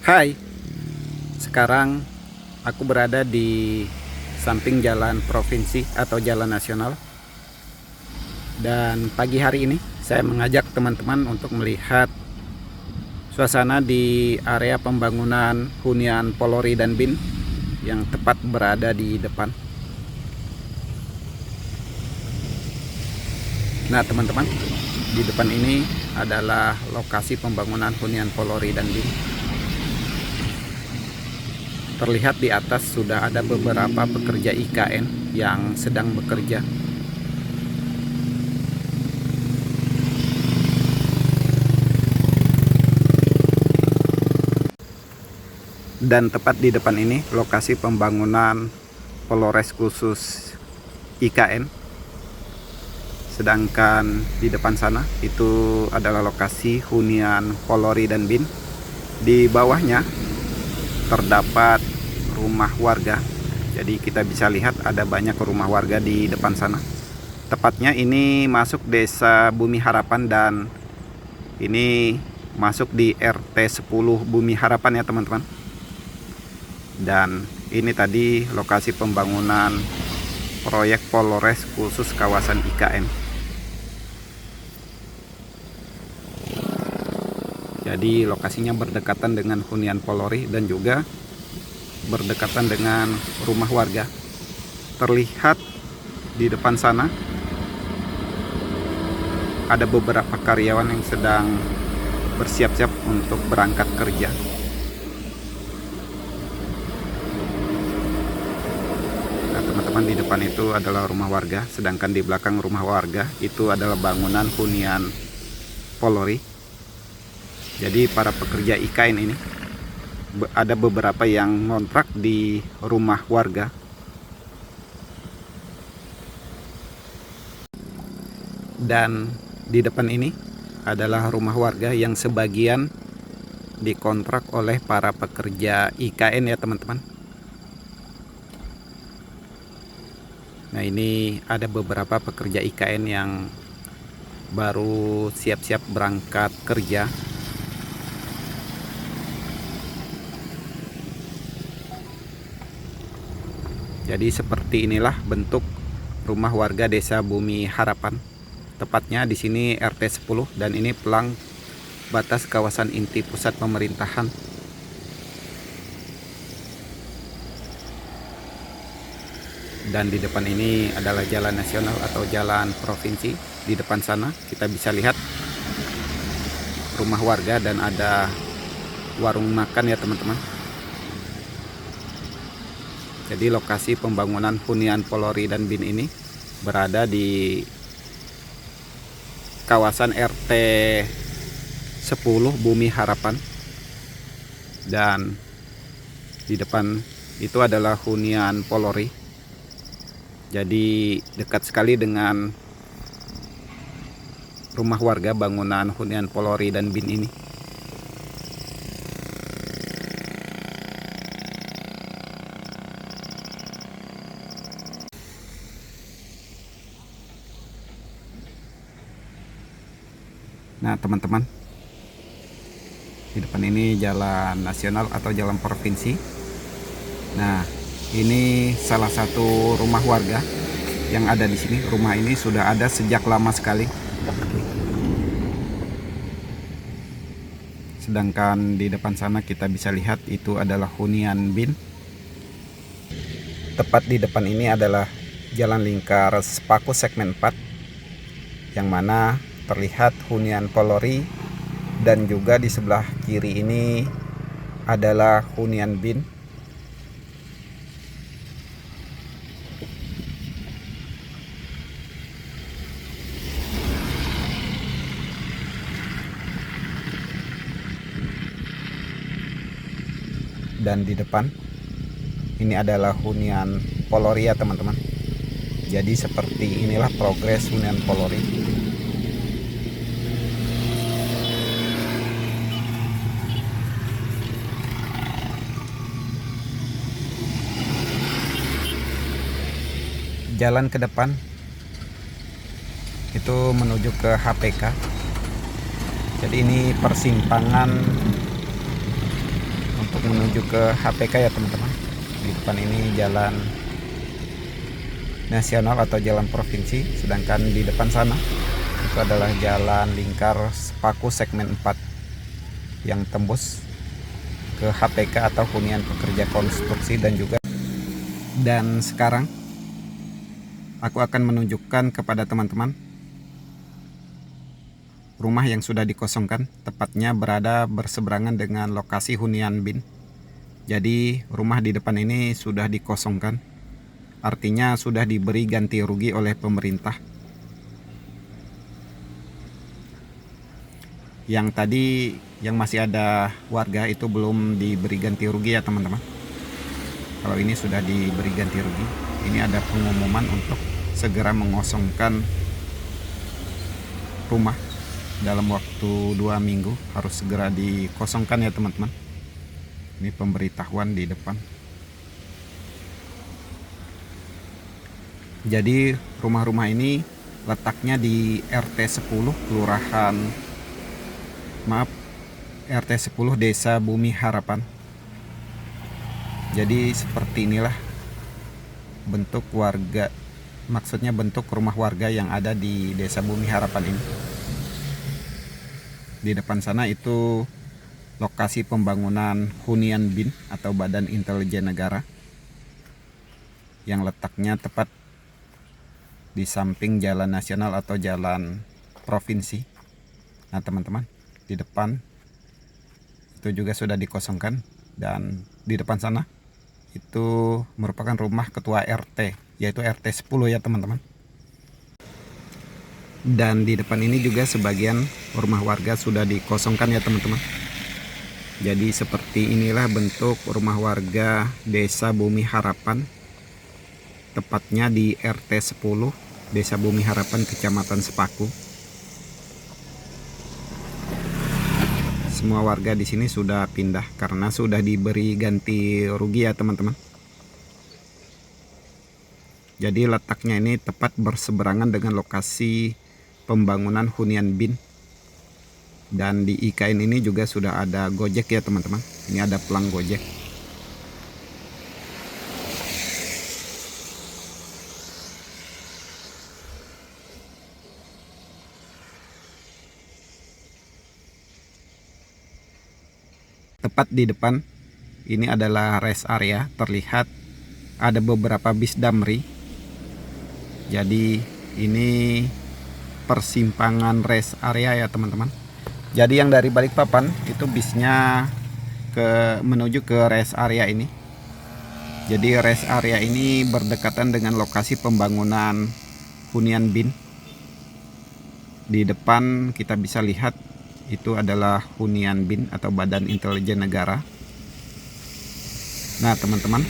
Hai, sekarang aku berada di samping jalan provinsi atau jalan nasional. Dan pagi hari ini saya mengajak teman-teman untuk melihat suasana di area pembangunan hunian Polri dan BIN yang tepat berada di depan. Nah teman-teman, di depan ini adalah lokasi pembangunan hunian Polri dan BIN. Terlihat di atas sudah ada beberapa pekerja IKN yang sedang bekerja. Dan tepat di depan ini lokasi pembangunan Polres khusus IKN. Sedangkan di depan sana itu adalah lokasi hunian Polri dan BIN. Di bawahnya terdapat rumah warga. Jadi kita bisa lihat ada banyak rumah warga di depan sana. Tepatnya ini masuk Desa Bumi Harapan dan ini masuk di RT 10 Bumi Harapan ya teman-teman. Dan ini tadi lokasi pembangunan proyek Polres khusus kawasan IKN. Jadi lokasinya berdekatan dengan hunian Polri dan juga berdekatan dengan rumah warga. Terlihat di depan sana ada beberapa karyawan yang sedang bersiap-siap untuk berangkat kerja. Nah teman-teman, di depan itu adalah rumah warga, sedangkan di belakang rumah warga itu adalah bangunan hunian Polri. Jadi para pekerja IKN ini ada beberapa yang ngontrak di rumah warga. Dan di depan ini adalah rumah warga yang sebagian dikontrak oleh para pekerja IKN ya teman-teman. Nah ini ada beberapa pekerja IKN yang baru siap-siap berangkat kerja. Jadi seperti inilah bentuk rumah warga Desa Bumi Harapan. Tepatnya di sini RT 10 dan ini pelang batas kawasan inti pusat pemerintahan. Dan di depan ini adalah jalan nasional atau jalan provinsi. Di depan sana kita bisa lihat rumah warga dan ada warung makan ya teman-teman. Jadi lokasi pembangunan hunian Polri dan BIN ini berada di kawasan RT 10 Bumi Harapan. Dan di depan itu adalah hunian Polri. Jadi dekat sekali dengan rumah warga bangunan hunian Polri dan BIN ini. Nah teman-teman, di depan ini jalan nasional atau jalan provinsi. Nah ini salah satu rumah warga yang ada di sini. Rumah ini sudah ada sejak lama sekali. Sedangkan di depan sana kita bisa lihat itu adalah hunian BIN. Tepat di depan ini adalah jalan lingkar Sepaku segmen 4, yang mana terlihat hunian Polri dan juga di sebelah kiri ini adalah hunian BIN. Dan di depan ini adalah hunian Polri ya teman-teman. Jadi seperti inilah progres hunian Polri. Jalan ke depan itu menuju ke HPK. Jadi ini persimpangan untuk menuju ke HPK ya teman-teman. Di depan ini jalan nasional atau jalan provinsi, sedangkan di depan sana itu adalah jalan lingkar Sepaku segmen 4 yang tembus ke HPK atau hunian pekerja konstruksi dan sekarang aku akan menunjukkan kepada teman-teman rumah yang sudah dikosongkan, tepatnya berada berseberangan dengan lokasi hunian BIN. Jadi rumah di depan ini sudah dikosongkan, artinya sudah diberi ganti rugi oleh pemerintah. Yang tadi yang masih ada warga itu belum diberi ganti rugi ya teman-teman. Kalau ini sudah diberi ganti rugi, ini ada pengumuman untuk segera mengosongkan rumah. Dalam waktu 2 minggu harus segera dikosongkan ya teman-teman. Ini pemberitahuan di depan. Jadi rumah-rumah ini letaknya di RT 10 RT 10 Desa Bumi Harapan. Jadi seperti inilah bentuk warga, maksudnya bentuk rumah warga yang ada di Desa Bumi Harapan ini. Di depan sana itu lokasi pembangunan hunian BIN atau Badan Intelijen Negara yang letaknya tepat di samping jalan nasional atau jalan provinsi. Nah teman-teman, di depan itu juga sudah dikosongkan, dan di depan sana itu merupakan rumah ketua RT, yaitu RT 10 ya teman-teman. Dan di depan ini juga sebagian rumah warga sudah dikosongkan ya teman-teman. Jadi seperti inilah bentuk rumah warga Desa Bumi Harapan, tepatnya di RT 10 Desa Bumi Harapan, Kecamatan Sepaku. Semua warga di sini sudah pindah karena sudah diberi ganti rugi ya teman-teman. Jadi letaknya ini tepat berseberangan dengan lokasi pembangunan hunian BIN. Dan di IKN ini juga sudah ada Gojek ya teman-teman. Ini ada pelang Gojek. Tepat di depan ini adalah rest area. Terlihat ada beberapa bis Damri. Jadi ini persimpangan rest area ya teman-teman. Jadi yang dari Balikpapan itu bisnya menuju ke rest area ini. Jadi rest area ini berdekatan dengan lokasi pembangunan hunian BIN. Di depan kita bisa lihat itu adalah hunian BIN atau Badan Intelijen Negara. Nah teman-teman,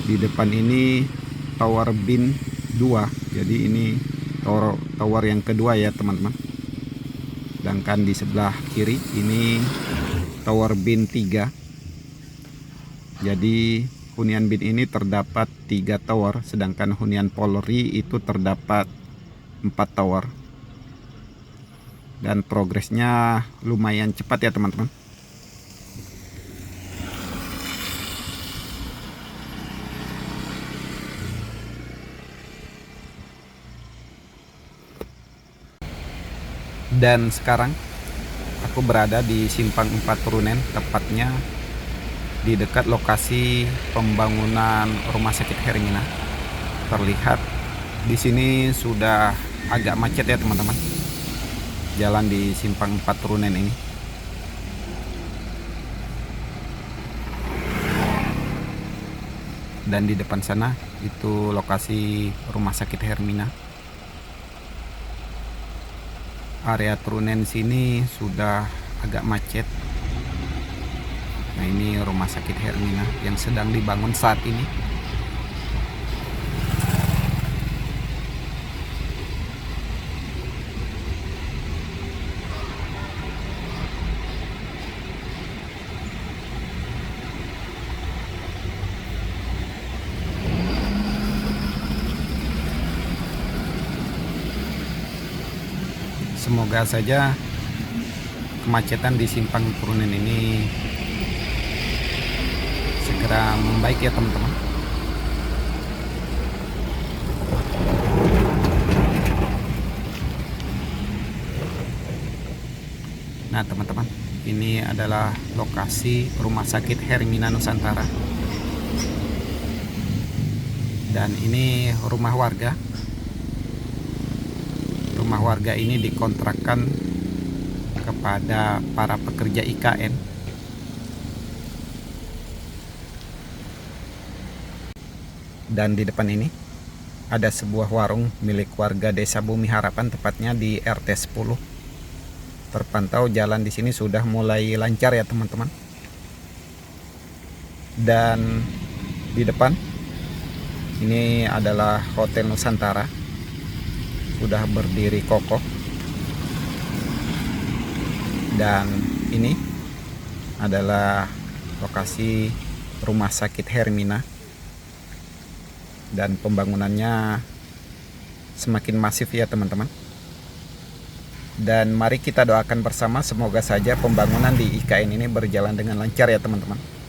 di depan ini tower BIN 2. Jadi ini tower yang kedua ya teman-teman. Sedangkan di sebelah kiri ini tower BIN 3. Jadi hunian BIN ini terdapat 3 tower, sedangkan hunian Polri itu terdapat 4 tower. Dan progresnya lumayan cepat ya teman-teman. Dan sekarang aku berada di Simpang 4 Turunen, tepatnya di dekat lokasi pembangunan Rumah Sakit Hermina. Terlihat di sini sudah agak macet ya teman-teman. Jalan di Simpang 4 Turunen ini. Dan di depan sana itu lokasi Rumah Sakit Hermina. Area Turunen sini sudah agak macet. Nah ini Rumah Sakit Hermina yang sedang dibangun saat ini. Semoga saja kemacetan di Simpang Turunan ini segera membaik ya teman-teman. Nah teman-teman, ini adalah lokasi Rumah Sakit Hermina Nusantara. Dan ini rumah warga. Rumah warga ini dikontrakkan kepada para pekerja IKN. Dan di depan ini ada sebuah warung milik warga Desa Bumi Harapan, tepatnya di RT 10. Terpantau jalan di sini sudah mulai lancar ya teman-teman. Dan di depan ini adalah Hotel Nusantara, sudah berdiri kokoh. Dan ini adalah lokasi Rumah Sakit Hermina, dan pembangunannya semakin masif ya teman-teman. Dan mari kita doakan bersama, semoga saja pembangunan di IKN ini berjalan dengan lancar ya teman-teman.